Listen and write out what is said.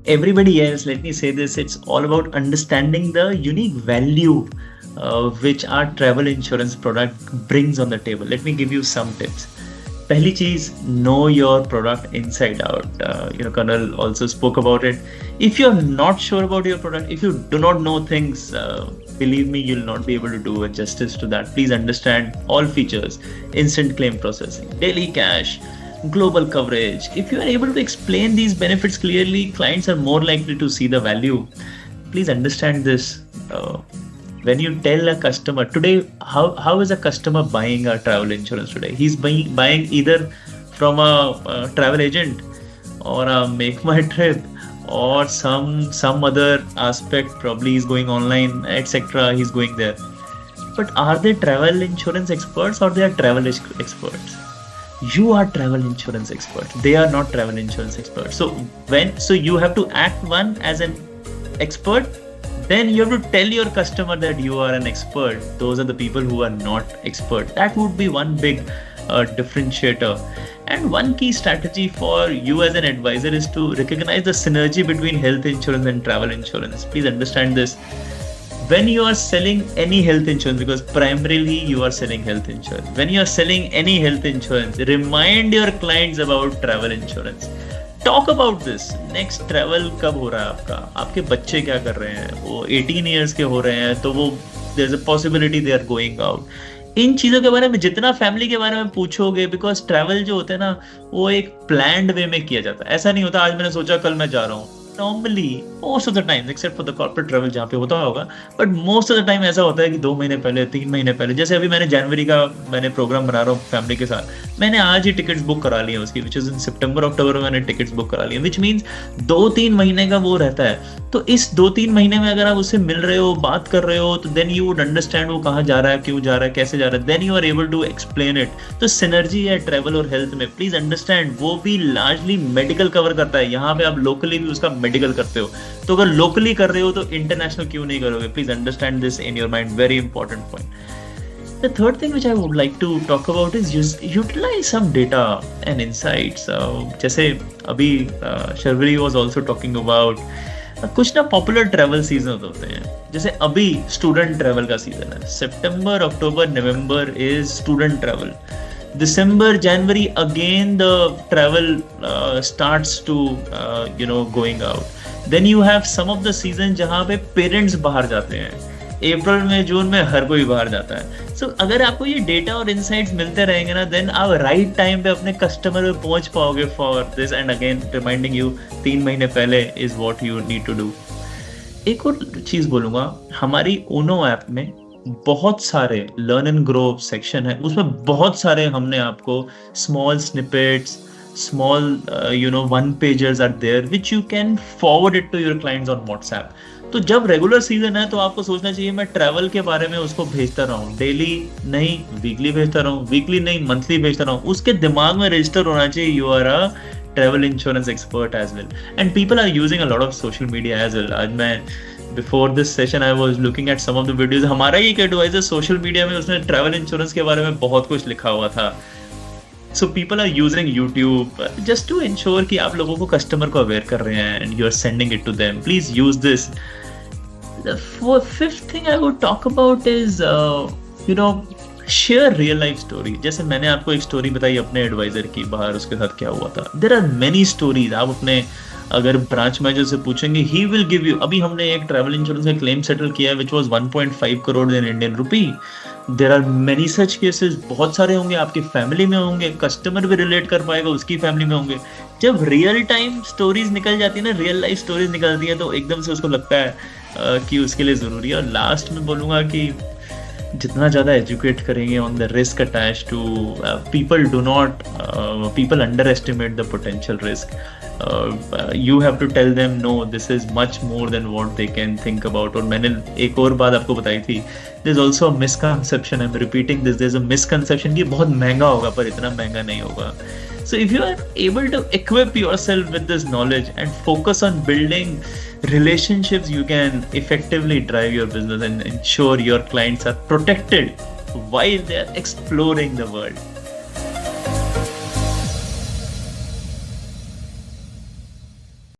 everybody else, let me say this, it's all about understanding the unique value which our travel insurance product brings on the table. Let me give you some tips. पहली चीज, know your product inside out. Colonel also spoke about it. If you're not sure about your product, if you do not know things, believe me, you'll not be able to do justice to that. Please understand all features: instant claim processing, daily cash, global coverage. If you are able to explain these benefits clearly, clients are more likely to see the value. Please understand this. When you tell a customer today, how is a customer buying a travel insurance today? He's buying either from a travel agent or a Make My Trip or some other aspect. Probably he's going online, etc. He's going there. But are they travel insurance experts or they are travel experts? You are travel insurance experts. They are not travel insurance experts. So you have to act one as an expert. Then you have to tell your customer that you are an expert. Those are the people who are not expert. That would be one big differentiator. And one key strategy for you as an advisor is to recognize the synergy between health insurance and travel insurance. Please understand this. When you are selling any health insurance, because primarily you are selling health insurance, when you are selling any health insurance, remind your clients about travel insurance. Talk about this. Next travel कब हो रहा है आपका, आपके बच्चे क्या कर रहे हैं, वो 18 ईयर्स के हो रहे हैं तो वो there is a possibility they are going out. इन चीज़ों के बारे में जितना फैमिली के बारे में पूछोगे, बिकॉज ट्रैवल जो होता है ना, वो एक प्लान्ड वे में किया जाता है. ऐसा नहीं होता आज मैंने सोचा कल मैं जा रहा हूँ. Normally most of the time, except for the corporate travel जहाँ पे होता होगा, but most of the time ऐसा होता है कि 2 महीने पहले, 3 महीने पहले. जैसे अभी मैंने जनवरी का प्रोग्राम बना रहा हूँ फैमिली के साथ, मैंने आज ही टिकट्स बुक करा ली है उसकी, विच इज इन सितंबर अक्टूबर में मैंने टिकट्स बुक करा ली है, विच मीन्स 2-3 महीने का वो रहता है. तो इस 2-3 महीने में अगर आप उससे मिल रहे हो, बात कर रहे हो, तो देन यू वुड अंडरस्टैंड वो कहाँ जा रहा है, क्यों जा रहा है, कैसे जा रहा है. Then you are able to explain it. तो सिनर्जी है ट्रैवल और हेल्थ में. प्लीज अंडरस्टैंड, वो भी लार्जली मेडिकल कवर करता है. यहाँ पे आप लोकली भी उसका मेडिकल करते हो, तो अगर लोकली कर रहे हो तो इंटरनेशनल क्यों नहीं करोगे. Please understand this in your mind. Very important point. The third thing which I would like to talk about is utilize some data and insights. जैसे अभी Sharvari was also talking about कुछ ना पॉपुलर ट्रैवल सीजन होते हैं. जैसे अभी student travel का season है. सितंबर, अक्टूबर, नवंबर is student travel. December, January, again the travel starts to going out. Then you have some of the season जहाँ पे पेरेंट्स बाहर जाते हैं. अप्रैल में, जून में हर कोई बाहर जाता है. सो अगर आपको ये डेटा और इनसाइट्स मिलते रहेंगे ना, देन आप राइट टाइम पे अपने कस्टमर पे पहुंच पाओगे for this. And again reminding you, 3 महीने पहले is what you need to do. एक और चीज बोलूंगा, हमारी ओनो ऐप में बहुत सारे लर्न एंड ग्रो सेक्शन है. उसमें बहुत सारे हमने आपको small snippets, small one pagers are there which you can forward it to your clients on WhatsApp. तो जब रेगुलर सीजन है तो आपको सोचना चाहिए मैं ट्रैवल के बारे में उसको भेजता रहा हूँ. डेली नहीं, वीकली भेजता रहा हूँ, वीकली नहीं, मंथली भेजता रहा हूँ. उसके दिमाग में रजिस्टर होना चाहिए you are a travel insurance expert as well. And people are using a lot of social media as well. आज मैं before this session I was looking at some of the videos. हमारा ही एक adviser social media में उसने travel insurance के बारे में बहुत कुछ लिखा हुआ था. So people are using YouTube just to ensure कि आप लोगों को कस्टमर को अवेयर कर रहे हैं and you are sending it to them. Please use this. The fifth thing I would talk about is share real life story. जैसे मैंने आपको एक स्टोरी बताई अपने एडवाइजर की, बाहर उसके साथ क्या हुआ था. There are many stories. आप अपने अगर ब्रांच मैनेजर से पूछेंगे, he will give you. अभी हमने एक ट्रैवल इंश्योरेंस का क्लेम सेटल किया which was 1.5 crore in Indian rupee. There are many such cases. बहुत सारे होंगे, आपकी फैमिली में होंगे, कस्टमर भी रिलेट कर पाएगा, उसकी फैमिली में होंगे. जब रियल टाइम स्टोरीज निकल जाती है ना, रियल लाइफ स्टोरीज निकलती है, तो एकदम से उसको लगता है कि उसके लिए ज़रूरी है. और लास्ट में बोलूँगा कि जितना ज़्यादा एजुकेट करेंगे on the risk attach to people underestimate the potential risk. You have to tell them no, this is much more than what they can think about. और मैंने एक और बात आपको बताई थी, there's also a misconception, I'm repeating this, there's a misconception कि बहुत महंगा होगा, पर इतना महंगा नहीं होगा. So if you are able to equip yourself with this knowledge and focus on building relationships, you can effectively drive your business and ensure your clients are protected while they are exploring the world.